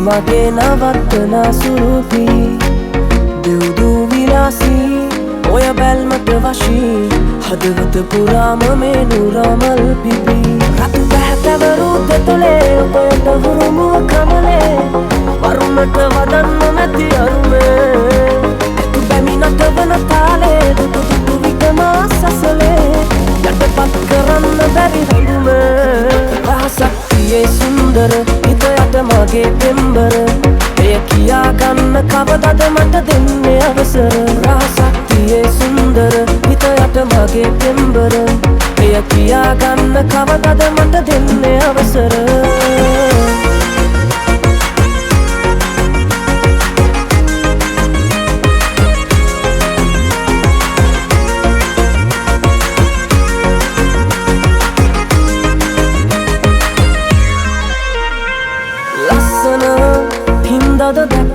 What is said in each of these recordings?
මගේ නවත්තන සුරුපි දෙව්දු විලාසී ඔය බැල්මට වශී හදවත පුරාම මේ නුරමල් පිපි රතු පැහැතවරු දෙතොලේ ඔබට හුරුමුව කමලේ වරුණට වදන්න මැති අරුමේ එතු බැමිනට වන තාලේ දුටු දුටු විටම සසලේ යටපත් කරන්න බැරි හඳුමේ රහසක් තියේ සුන්දර හිතයට මගේ පෙම්බර එය කියා ගන්න කවදද මට දෙන්නේ අවසර රහසක් තියේ සුන්දර හිතයට මගේ පෙම්බර එය කියා ගන්න කවදද මට දෙන්නේ අවසර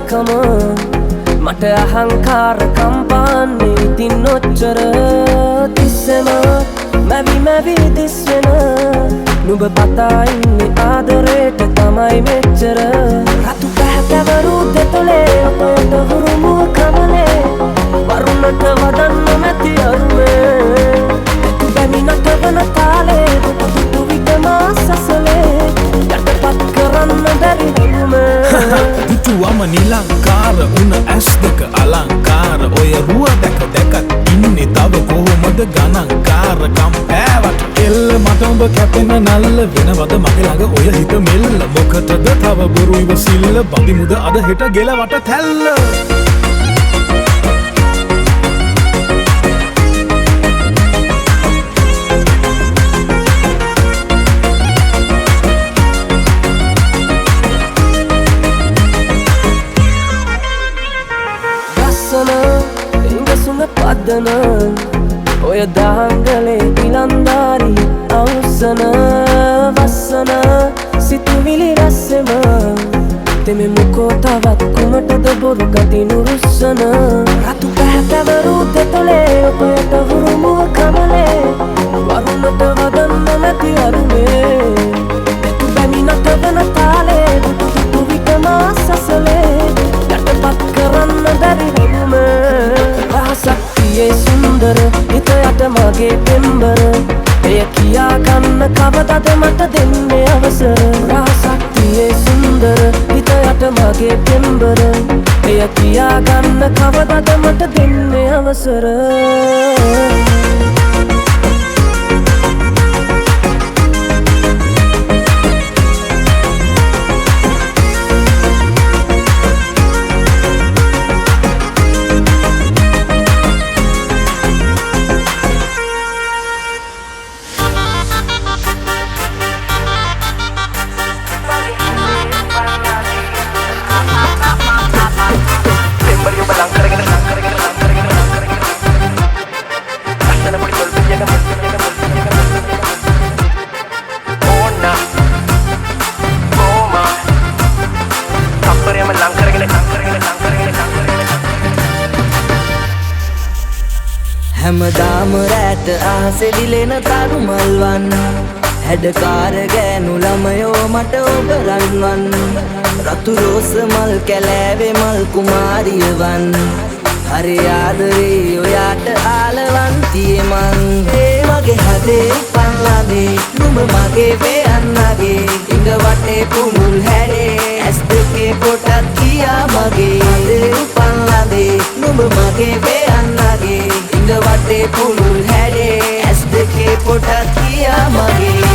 දැක්කම මට අහංකාර කම්පාන්නේ ඉතින් ඔච්චර තිස්සෙම මැවි මැවි දිස්වෙන නුඹ පතා ඉන්නේ ආදරේට තමයි මෙච්චර රතු පැහැතවරු දෙතොලේ ඔබට හුරුමුව කමලේ වරුණට වදන්න මැති අරුමේ එතු බැමිනට වන තාලේ දුටු විටම සසලේ යටපත් කරන්න බැරි හඳුමේ I'm a නිලංකාර උන ඇස් දෙක අලංකාර ඔය රුව දැක දැකත් ඉන්නේ තව කොහොමද ගණන්කාරකම් පෑවට එල්ල මට උඹ කැපෙන නල්ල වෙනවද මගේ ළඟ ඔය හිත මෙල්ල මොකටද තව බොරු ඉවසිල්ල බඳිමුද අද හෙට ගෙලවට තැල්ල පදන ඔය දහංගලේ ඉලන්දාරි අවසන වස්සන සිතුවිලි රැස්සෙම තෙමෙ මුකෝ තවත් කුමටද බොරු ගතිනු රුස්සන රතු පැහැතවරු දෙතොලේ ඔපයට හුරුමුව කමලේ වරුණට වදන්න නැති අරුමේ දෙතු බැමි නටවන තාලේ දුටු විටම සසලේ යටපත් කරන්න බැරි වෙනුමේ රහසක්තියේ සුන්දර හිත යට මගේ පෙම්බර එය කියා ගන්න කවදද මට දෙන්නේ අවසර රහසක්තියේ සුන්දර හිත යට මගේ පෙම්බර එය කියා ගන්න කවදද මට දෙන්නේ අවසර හැමදාම රැට ආසේ දිලෙන තරු මල්වන් හැඩකාර ගෑනු ළමයෝ මට ඔබ රන්වන් රතු රෝස මල් කැලෑවේ මල් කුමාරියවන් හරි ආදරේ ඔයාට ආලවන්තියේ මං ඒ වගේ හදේ පන්ලාදේ නුඹ මගේ වෙයන්නගේ ඉඟ වටේ පුමුල් හැඩේ ඇස් දෙකේ පොටක් කියා මගේ හදේ පන්ලාදේ නුඹ මගේ වෙයන්නගේ ඉඟ වටේ පුමුල් හැඩේ ඇස් දෙකේ පොටක් කියා මගේ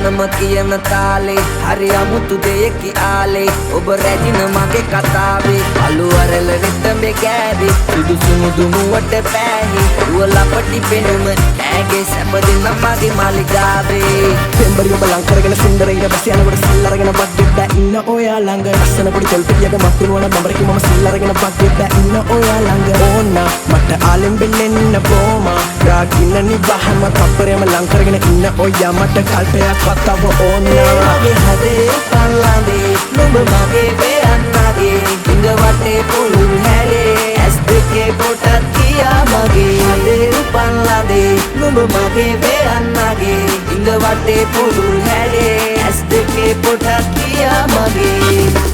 ගැනම කියන තාලේ හරි අමුතු දෙයකි ආලේ ඔබ රැජින මගේ කතාවේ අලු අරල වෙත්තඹේ කෑවේ සුදු සුමුදු මුවට පෑහි රුවලපටි පෙනුම ඈගේ සැපදින මගේ මාලිගාවේ පෙම්බරි ඔබ ලං කරගෙන සුන්දර ඉර බස් යනකොට සිල් අරගෙන බද්දෙද්ද ඉන්න ඔයා ළඟ ලස්සන පොඩි තෙල් පිටියක මත්තු වුණ බඹරකි මම සිල් අරගෙන බද්දෙද්ද ඉන්න ඔයා ළඟ ඕන්න මට ආලෙන් බෙල්ලෙන්න බෝමා රාගින්න නිවහම තප්පරෙම ලං කරගෙන ඉන්න ඔයා මට කල්පයක් වත්තව ඕන්නා මගේ හදේ පල්ලාදේ නුඹ මගේ වෙයන්නගේ ඉඟ වටේ පුළුල් හැඩේ ඇස් දෙකේ පොටක් කියා මගේ හදේ පල්ලාදේ නුඹ මගේ වෙයන්නගේ ඉඟ වටේ පුළුල් හැඩේ ඇස් දෙකේ පොටක් කියා මගේ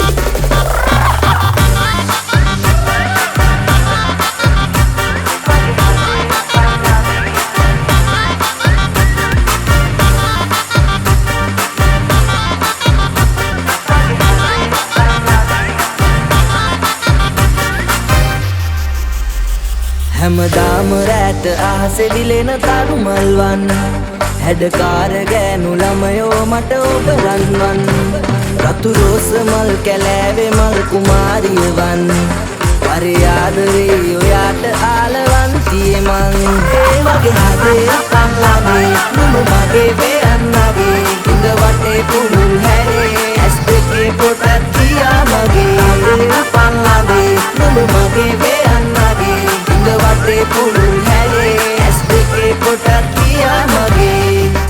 හැමදාම රැට ආසේ දිලෙන තරු මල්වන් හැඩකාර ගෑනු ළමයෝ මට ඔබ රන්වන් රතු රෝස මල් කැලෑවේ මල් කුමාරියවන් හරි ආදරේ ඔයාට ආලවන්තියේ මං ඒ වගේ හදේ පන්ලාදේ නුඹ මගේ වෙයන්නගේ ඉඟ වටේ පුමුල් හැඩේ ඇස් දෙකේ පොටක් කියා මගේ පන්ලාදේ නුඹ මගේ වෙයන්නගේ ඉඟ වටේ පුමුල් හැඩේ ඇස් දෙකේ පොටක් කියා මගේ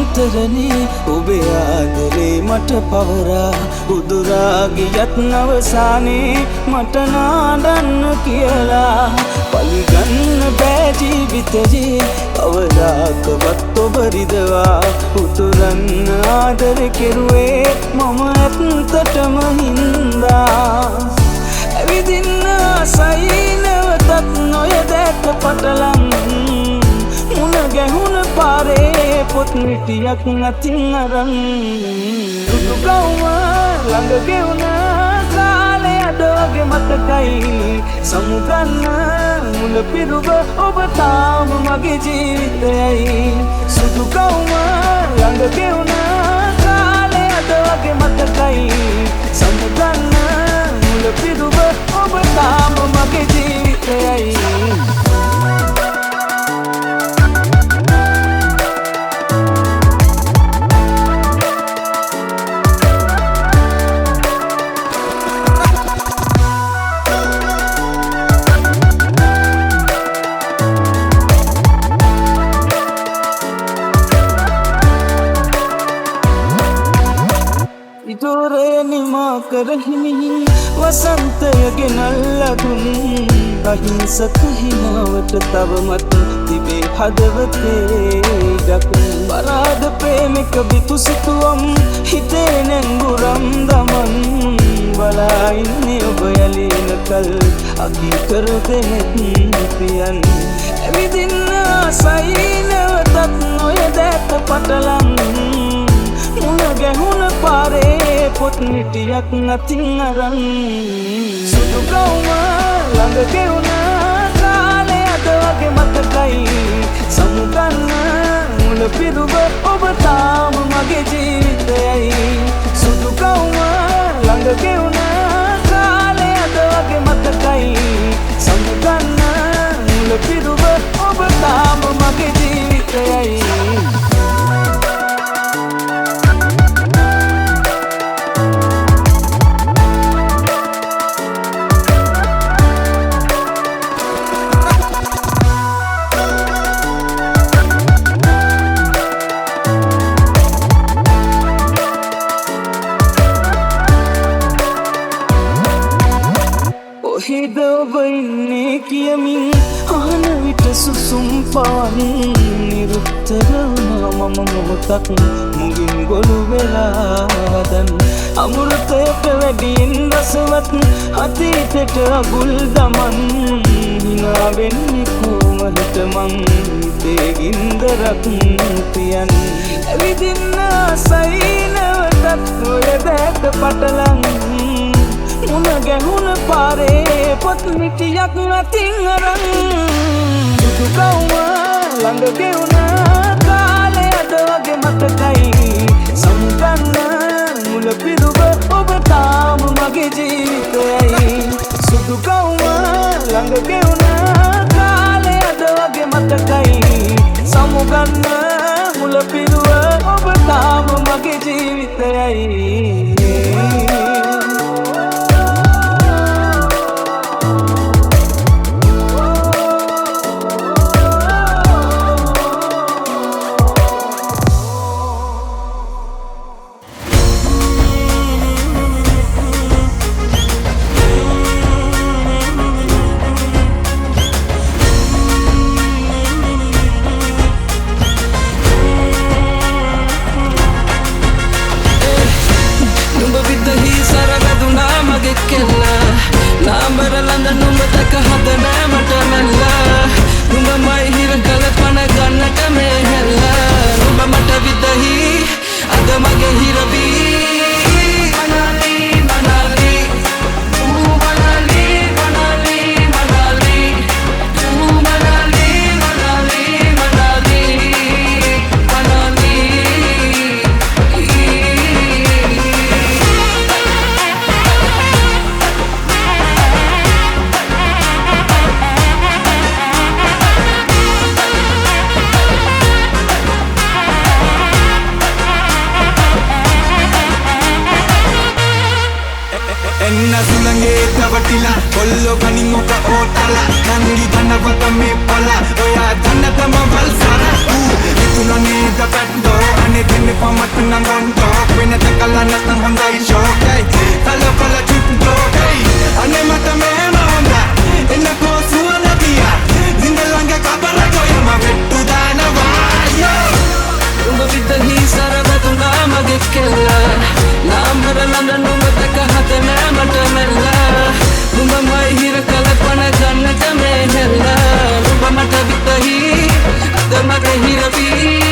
අන්තරනේ ඔබේ ආදරේ මට පවරා උදුරා ගියත් නවසානේ මට නාඩන්න කියලා පලිගන්න බෑ ජීවිතේ කවදාකවත් ඔබ රිදවා උතුරන්න ආදර කෙරුවේ මම ඇත්තටම හින්දා ඇවිදින්න ආසයි නැවතත් නොයදැක්ක පටලන් මුණ ගැහුණ පාරේ පොත් මිටියක් අතින් අරන් සුදු ගවුම ළඟ ගෙවුණ කාලේ අඩෝගේ මතකයි සමුගන්න මුල පිරුව ඔබ තාම මගේ ජීවිතයයි සුදු ගවුම ළඟ ගෙවුණ කාලේ අඩෝගේ මතකයි සමුගන්න මුල පිරුව ඔබ තාම මගේ ජීවිතයයි ඉතෝරේ නිමා කරහිමින් වසන්තයගේ නල්ලදුන් අහිංසක හිනාවට තවමත් තිබේ හදවතේ දකුන් පරාද ප්‍රේමික බිතුසිතුවම් හිතේ නැංගුරම් දමන් බලා ඉන්නේ ඔබ යලින කල් අකීකර දෙනෙත් පියන් ඇවිදින්න ආසයි නැවතත් නොයදැක්ක පටලන් මුණ ගැහුණ පාරේ පොත් මිටියක් අතින් අරන් සුදු ගවුම ළඟ ගෙවුණ කාලේ අද වගේ මතකයි සමුගන්න මුල පිරුව ඔබ තාම මගේ ජීවිතයයි සුදු ගවුම ළඟ ගෙවුණ කාලේ අද වගේ මතකයි සමුගන්න මුල පිරුව ඔබ තාම මගේ ජීවිතයයි කොහෙද ඔබ ඉන්නේ කියමින් අහන විට සුසුම් පවන් නිරුත්තර වුණා මම මොහොතක් මුගින් ගොළු වෙලා දැන් අමෘතයට වැඩියෙන් රසවත් අතීතයට අගුල් දමන් හිනා වෙන්නේ කොහොමද මං හිතේ ගින්දරක් පියන් ඇවිදින්න ආසයි නැවතත් ඔය දැක පටලන් මුණ ගැහුණ පාරේ පොත් මිටියක් අතින් අරන් සුදු ගවුම ළඟ ගෙවුණ කාලේ අද වගේ මතකයි සමුගන්න මුල පිරුව ඔබ තාම මගේ ජීවිතයයි සුදු ගවුම ළඟ ගෙවුණ කාලේ අද වගේ මතකයි සමුගන්න මුල පිරුව ඔබ තාම මගේ ජීවිතයයි Tila, Polo Kanimo ka Otala, Kangi Tanavata me Pala, Oya Tanatama Valsara, Itu no need the pet door, and it හොඳයි ෂෝකයි කලකොල චුට්ටෝකයි අනේ මට මෙහෙම හොඳයි එන්නකෝ සුවනදියා නිඳ ළඟ කබරගොයම වෙට්ටු දානවා උඹ විතරයි සරවතුනා මගේ කෙල්ලා නාමර ලඳ නුඹ දැක හත නෑ මට මෙල්ලා උඹ මයි හිර කලපන ගන්නට මේ හෙල්ලා උඹ මට විතරයි අද මගේ හිරවී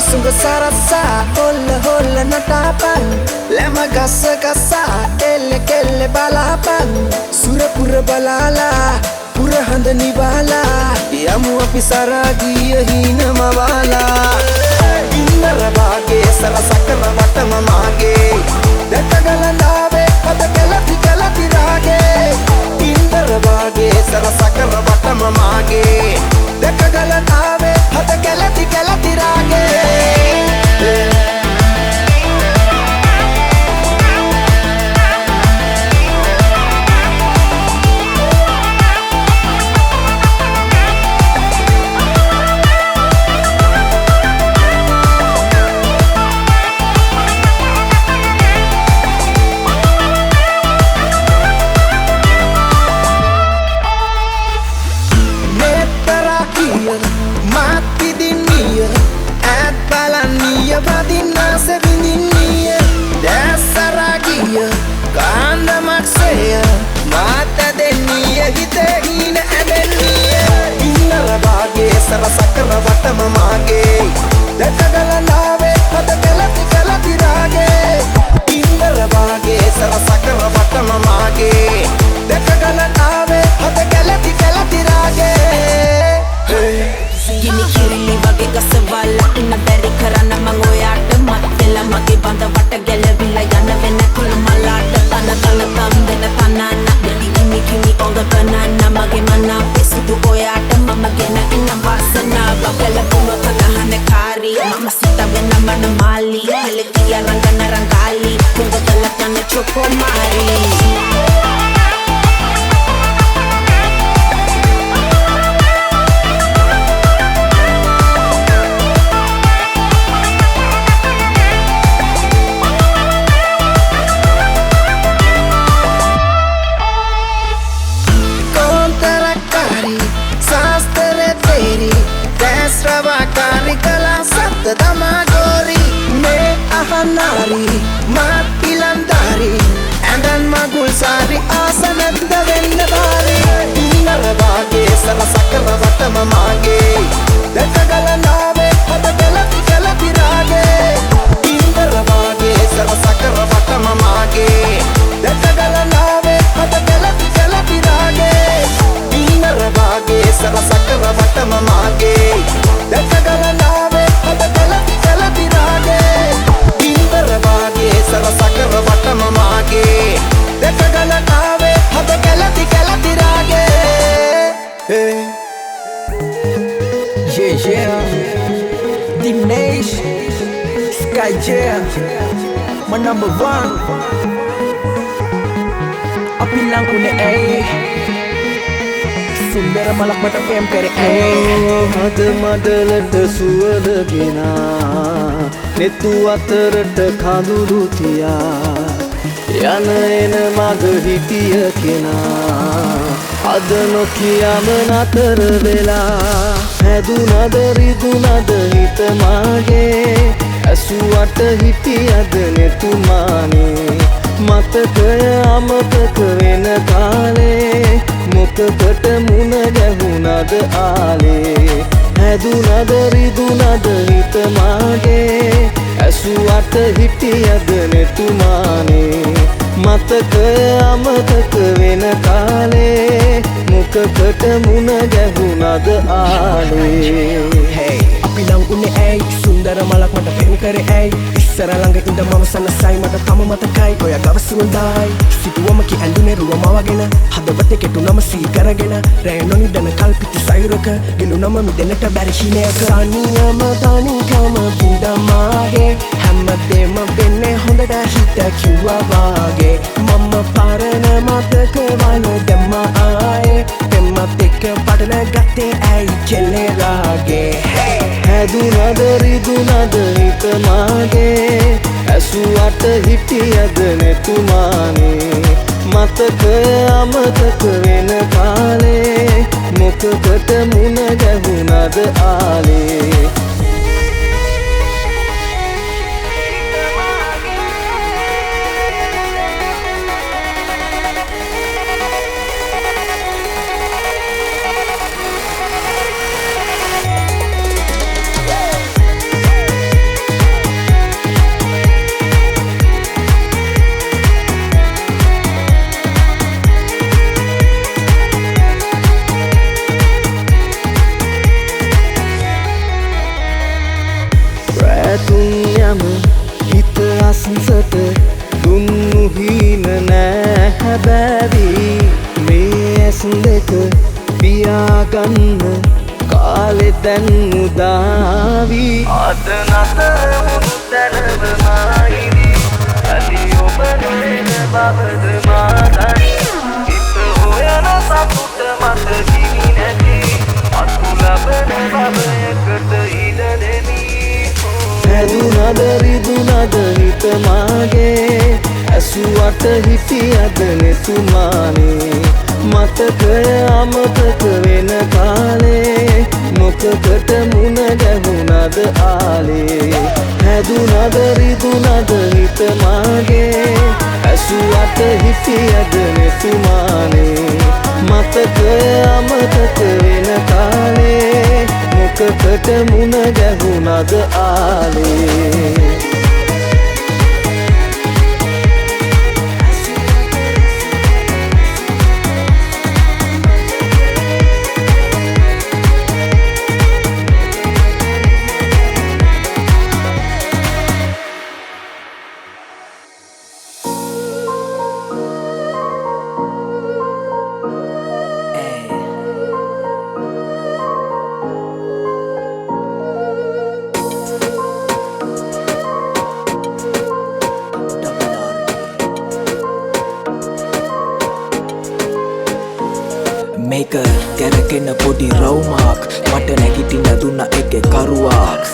Sungguh sarasa holla holla natapan lama gasa gasa kelle kelle balapan sura pura balala pura handa nivala yamu api saragiya hina mawala innara bage sarasakana watama mage datagala nave pada kelati rage innara bage sarasakana watama mage datagala nave pada kelati rage mati dinia at balania badina se vindinia dasaragia kanda maksaya mata denia hitehina adenia innara bage sarasakara watama mage datagala nave pada kelati rage innara bage sarasakara watama mage datagala nave pada kelati rage Gini kirili wage gasawala inna beri karana mangoyata matela mage banda wata gelevilla yana venna kulmalata tana tamdena tanana kimi all the banana mage mana pesudu oyata mama gena inna vasana bagala kuma kana kari mama sita venna mana mali helekia rangana rangali kunga talakana choco mari Damagori me ahanari matilandari andan magul sari asanat davennadari innara bage sarasakara watama mage datagala nave pada kelati rage innara bage sarasakara watama mage datagala nave pada kelati rage innara bage sarasakara watama mage datagala nave pada kelati rage innara bage sarasakara watama mage datagala nave pada kelati rage yeah Dinesh Sky Jam my number one api lang ko ni A Sumbera malak mata fem kare A හද මඩලට සුවදගෙන නෙතු අතරට කඳුළු තියා යන එන මග හිටිය කෙනා අද නොකියම නතර වෙලා හැදුනද රිදුනද හිත මාගේ ඇසුවට හිටියද නෙතුමානේ මතකය අමතක වෙන කාලේ මොකකට මුණ ගැහුණද ආලේ හැදුනද රිදුනද හිත මාගේ ඇසුවට හිටියද නෙතුමානේ මතකය අමතක වෙන කාලේ මොකකට මුණ ගැහුණද ආලේ Hey අපි ලං උනේ ඇයි සුන්දර මලක් මට පෙම් කරේ ඇයි ඉස්සර ළඟ ඉඳ මම සනසයි මට තම මතකයි ඔය ගව සුවඳයි සිතුවමකි ඇඳුනේ රුවම වගෙන හදවතේ කෙටුනම සී කරගෙන රැය නොනිදන කල්පිත සයුරක ගිලුනම මිදෙන්නට බැරි හිනයක තනියම තනිකම පිටමාගේ හැමදේම වෙන්නේ හොඳට හිත කිව්වා වාගේ මම පරණ මතක වන දැම්ම ආයේ පෙම්මත් එක්ක පටල ගත්තේ ඇයි කෙලේ රාගේ හැදුනද රිදුනද හිත මාගේ ඇසුවට හිටියද නෙතුමානේ මතකය අමතක වෙන කාලේ මොකකට මුණ ගැහුණද ආලේ තුන්යම හිත අස්සට දුන්නු හීන නෑ හැබැවි මේ ඇස් දෙක පියාගන්න කාලෙ දැන් උදාවි අද නතර වුණු තැනම මායිවි අලි ඔබ නොලෙන බවද මාදනි හිත හොයන සතුට මත කිවි නැති අතු ලබන බවයකට ඉඩ දෙමි හැදුනද රිදුනද හිත මාගේ ඇසුවට හිටියද නෙතුමානේ මතකය අමතක වෙන කාලේ මොකකට මුණ ගැහුණද ආලේ හැදුනද රිදුනද හිත මාගේ ඇසුවට හිටියද නෙතුමානේ මතකය අමතක වෙන කාලේ මොකකට මුණ ගැහුණද ආලේ මේක කැරකෙන පොඩි රවුමක් මට නැගිටින්න දුන්න එකේ කරුවක්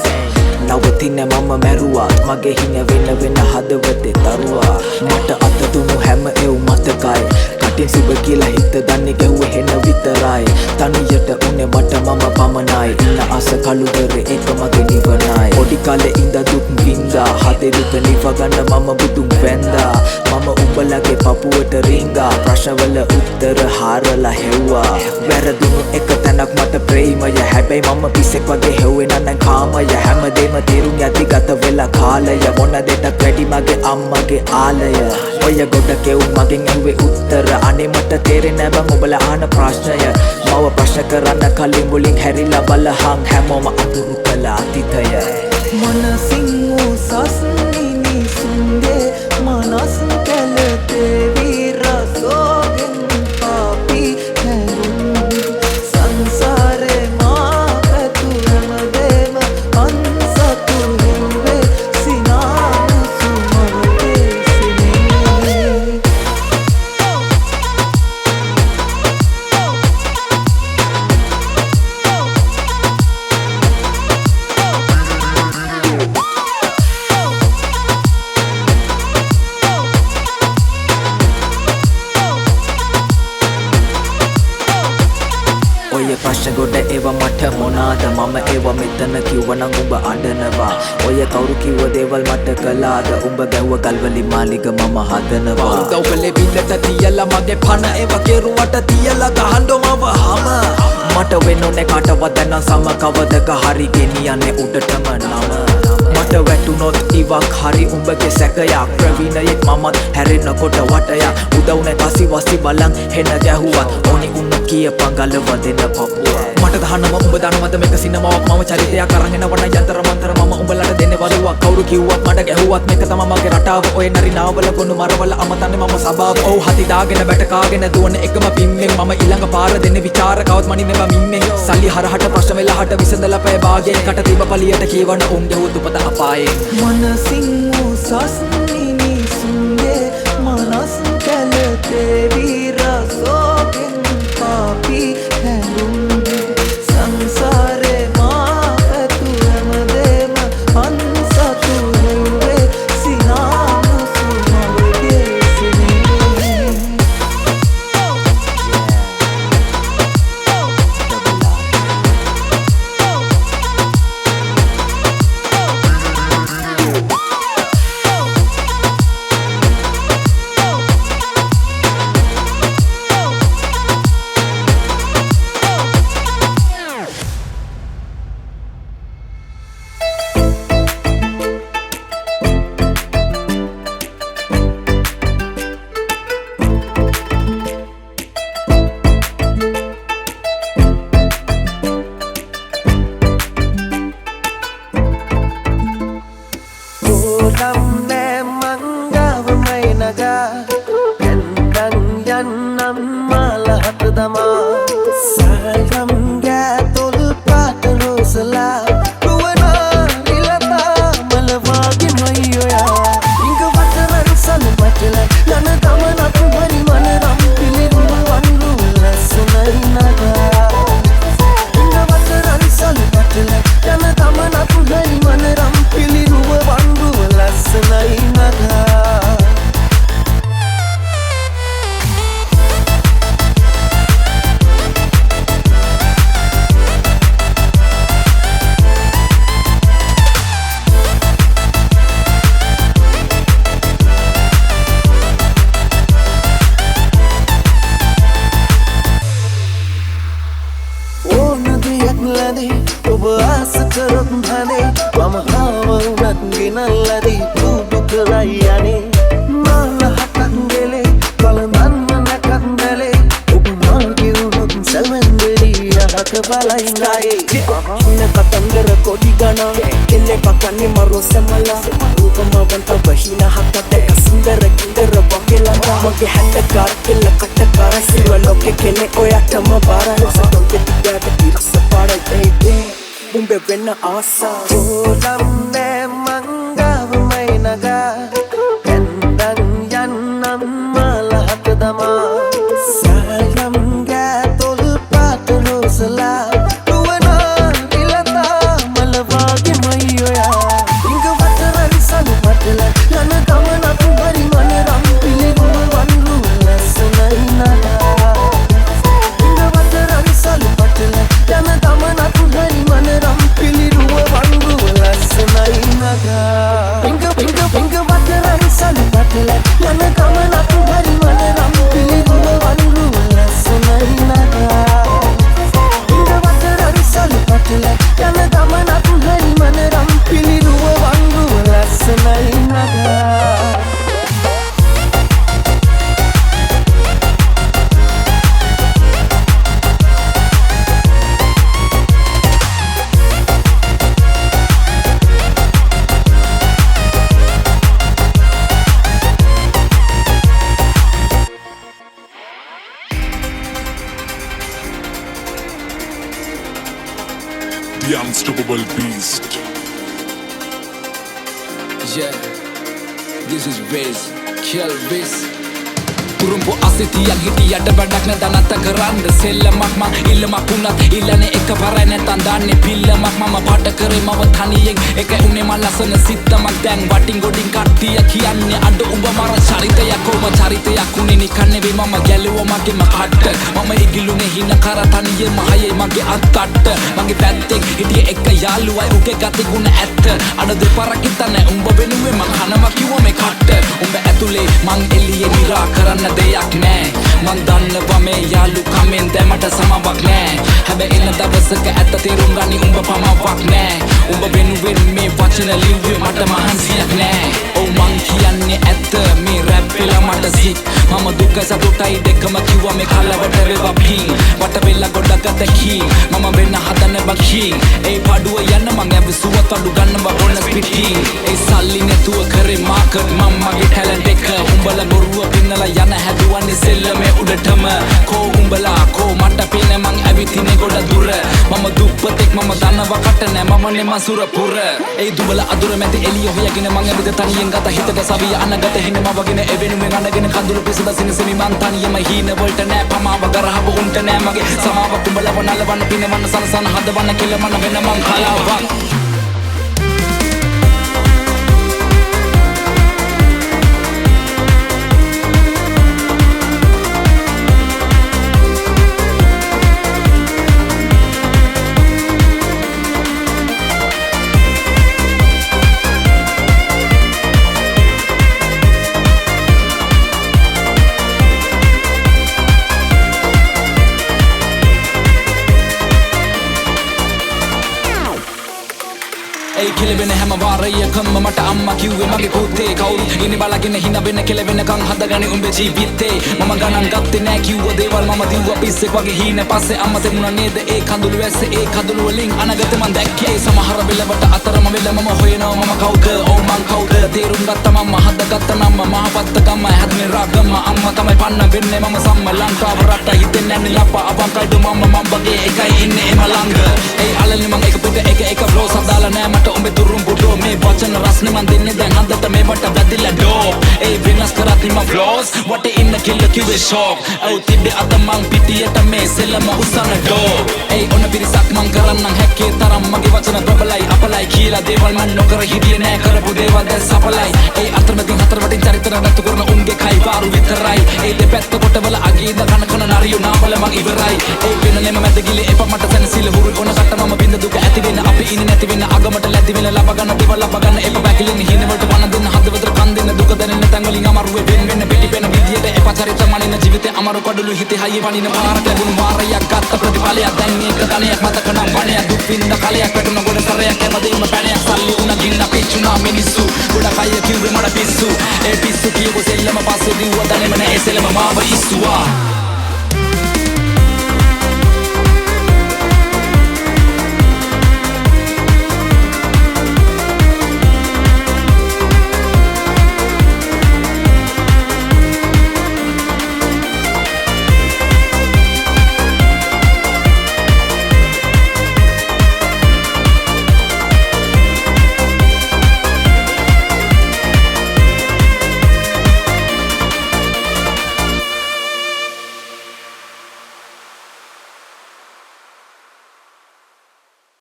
නවතින්න මම මැරුවත් මගේ හින වෙන වෙන හදවතේ තරුවා මට අත දුන්නු හැම එව් මතකයි කටින් සුබ කියලා හිත දන්නේ ගැහුවේ හෙන විතරයි තනියට උනේ මට මම පමණයි ඉන්න අස කළුදරේ ඒක මගේ නිවනයි පොඩි කාලේ ඉඳ දුක් වින්දා හදේ දුක නිව ගන්න මම බුදුන් වැන්දා මම උඹලගේ පපුවට රිංගා ප්‍රශ්නවල උත්තර හාරලා හෙව්වා වැරදුණු එක තැනක් මට ප්‍රේමය හැබැයි මම පිස්සෙක් වගේ හෙව්වේ නෑ කාමය හැමදේම තේරුම් යති ගත වෙලා කාලය මොන දෙටක් වැඩි මගේ අම්මගේ ආලය ඔය ගොඩ කෙව් මගෙන් ඇහුවේ උත්තර අනේ මට තේරෙන්නේ නෑ බං ඔබලා අහන ප්‍රශ්නය මව ප්‍රශ්න කරන්න කලින් මුලින් හැරිලා බලහන් හැමෝම අඳුරු කළ අතීතය මනසින් උසස් මිනිසුන්ගේ මනස් කැලතේ විරසෝගෙන් පාපි හැරුම් සංසාරේ මා පැතුරමදේම අන්සතු හෙව්වේ සිනානසු මගේ සිනේ ඔය ප්‍රශ්න ගොඩ ඒවා මට මොනාද මම ඒවා මෙතන කිව්වනම් උඹ අඬනවා ඔය කවුරු කිව්ව දේවල් මට කළාද උඹ ගැව්ව ගල්වලි මාලිග මම හදනවා උදව් කළේ බිල්ලට තියලා මගේ පණ ඒවා කෙරුවට තියලා ගහන්න මව හම මට වෙන්න ඕනේ කාටවත් දැන් සම කවදක හරි ගෙනියන්නේ උඩටම නම මට වැටුනොත් ඉවක් හරි උඹගේ සැකයක් ප්‍රවීණයෙක් මමත් හැරෙනකොට වටයක් උදව් නැ කසි වසි බලන් හෙන ගැහුවත් ඕනි උන්න කියපන් ගලව දෙන්න පපුව මට දහනම උඹ දන්නවද මේක සිනමාවක් මම චරිතයක් අරන් එනවන යන්තර මන්තර මම උඹලට දෙන්නේ වරුවක් කවුරු කිව්වත් මට ගැහුවත් මේක තමයි මගේ රටාව ඔය නරිනාවල ගොනු මරවල අමතන්නේ මම සබාව ඔව් හති දාගෙන බැට කාගෙන දුවන එකම පිම්මෙන් මම ඊළඟ පාර දෙන්නේ විචාර කවුත් මනින්නවා මිම්මෙන් සල්ලි හරහට ප්‍රශ්න වෙලාහට විසඳලා පැය භාගයෙන් කට තිබ පලියට කියවන උන්ගේ උදුපත අපායේ මනසින් උසස් මිනිසුන්ගේ මනස් කැලතේ විරසෝගෙන් පාපි හැලුන්නේ සංසාරේ මා ඇතු හැමදේම අන්සතු හෙව්වේ සිනාමුසු මවගේ සිනේ The unstoppable beast. Yeah, this is Biz, Kill Biz. Turumpo asitiyan hitiyata වැඩක් නැදනත කරන්න සෙල්ලමක් මං ඉල්ලමක් වුණත් ඉල්ලන්නේ එක පාරයි නැතන් දාන්නේ පිල්ලමක් මම පාට කරේ මව තනියෙන් එක උනේ මල් ලසන සිත්තමක් දැන් වටින් ගොඩින් කට්ටිය කියන්නේ අඩ උඹ මර චරිතයක් ඔබ චරිතයක් උනේ නිකන් නෙවෙයි මම ගැලුවා මගේම කට්ට මම ඉගිලුනේ හින කර තනියෙන් මහයේ මගේ අත්තට මගේ පැත්තෙන් හිටියේ එක යාළුවයි උගේ ගති ගුණ ඇත්ත අඩ දෙපාරක් හිතන්නේ උඹ වෙනුවේ මං හනවා කිව්ව මේ කට්ට උඹ ඇතුලේ මං එළියේ නිරා කරන්න දෙයක් නෑ මන් දන්නවා මේ යාළුකමෙන් දැමට සමාවක් නෑ හැබැයි එන දවසක ඇත්ත තේරුම් ගනි උඹ පමාවක් නෑ උඹ වෙනුවෙන් මේ වචන ලිව්වේ මට මහන්සියක් නෑ ඔව් මං කියන්නේ ඇත්ත මේ රැප් වෙලා මට සික් මම දුක සතුටයි දෙකම කිව්වා මේ කලවට වේවා පිං වට වෙලා ගොඩක් අතකි මම වෙන්න හදන බකි ඒ පාඩුව යන්න මං ඇවිසුවත් අඩු ගන්නවා ඕන ස්පිටිං ඒ සල්ලි නැතුව කරේ මාකට් මම මගේ ටැලන්ට් එක උඹලා බොරුව පින්නලා යන හැදුවන්නේ සෙල්ලමේ උඩටම කෝ උඹලා කෝ මට පේන මං ඇවිතිනේ ගොඩ දුර මම දුප්පතෙක් මම දන්නවා කට නෑ මම නේ මසුර පුර ඒ දුබල අදුර මැද එළිය හොයගෙන මං ඇවිද තනියෙන් ගත හිතට සවිය අනගත හිනම වගෙන එවෙනුවෙන් අනගෙන කඳුළු පිසද සිනසෙමි මං තනියම හීන වලට නෑ පමාව ගරහව උන්ට නෑ මගේ සමාව කුඹලව නලවන්න පිනවන්න සනසන හදවන්න කෙලමන වෙන මං කලාවක් ඒ කෙලවෙන හැම වාරයකම මට අම්මා කිව්වේ මගේ පුතේ කවුරු ඉන්නේ බලගෙන හින වෙන කෙලවෙනකන් හදගන්නේ උඹේ ජීවිතේ මම ගණන් ගත්තේ නෑ කිව්ව දේවල් මම දිව්වා පිස්සෙක් වගේ හීන පස්සේ අම්මා තෙමුණා නේද ඒ කඳුළු වැස්සේ ඒ කඳුළු වලින් අනගත මන් දැක්කේ සමහර වෙලවට අතරම වෙල මම හොයනවා මම කවුද ඕ මං කවුද තේරුම් ගත්ත මම හදගත්ත නම මහපත්ත ගම හැදුනේ රාගම අම්මා තමයි පන්න වෙන්නේ මම සම්ම ලංකාව රට හිතෙන්නේ නැන්නේ ලප්පා අවංකයිද මම වගේ එකයි ඉන්නේ එම ළඟ ඒ අලලි මං එක පුට එක ෆ්ලෝ සදාලා නෑ මට උඹේ දුරුම් පුටෝ මේ වචන රස්නේ මන් දෙන්නේ දැන් හන්දට මේ වට වැදිලා ඩෝ ඒ වෙනස් කරත් මම flows what in the kill කිව්වේ ෂොක් ඔව් තිබ්බේ අත මං පිටියට මේ සෙල්ලම උසන ඩෝ ඒ ඔන්න පිරිසක් මං කරන්නම් හැක්කේ තරම් මගේ වචන ප්‍රබලයි අපලයි කියලා දේවල් මන් නොකර හිටියේ නෑ කරපු දේවල් දැන් සපලයි ඒ අතරමැදින් හතර වටින් චරිතර රතු කරන උන්ගේ කයි වාරු විතරයි ඒ දෙපැත්ත කොටවල අගීද කන කන නරියු නාපල මං ඉවරයි ඒ වෙනලෙම මැද ගිලේ එප මට සැනසීල හුරු ඔන කට මම බින්ද දුක ඇති වෙන අපි ඉන්නේ නැති වෙන අගමට ලැබි වෙන ලබ ගන්න දේවල් ලබ ගන්න එප බැකිලෙන හින වලට වන දෙන්න හදවතට කන් දෙන්න දුක දැනෙන තැන් වලින් අමාරුවේ වෙන වෙන පිටි වෙන විදියට එප චරිත මනින ජීවිතේ අමාරු කඩළු හිතේ හයිය වනින පාරට ලැබුණු වාරයක් ගත්ත ප්‍රතිඵලයක් දැන් මේක ධනයක් මතක නම් වණයක් දුක් විඳ කලයක් වැටුණ ගොඩ සරයක් හැමදේම පැණයක් සල්ලි උණ ගින්න පිච්චුණා මිනිස්සු ගොඩ කය කිව්වේ මට පිස්සු ඒ පිස්සු කියපු සෙල්ලම පස්සේ දිව්ව දැනෙම නෑ සෙල්ලම මාව ඉස්සුවා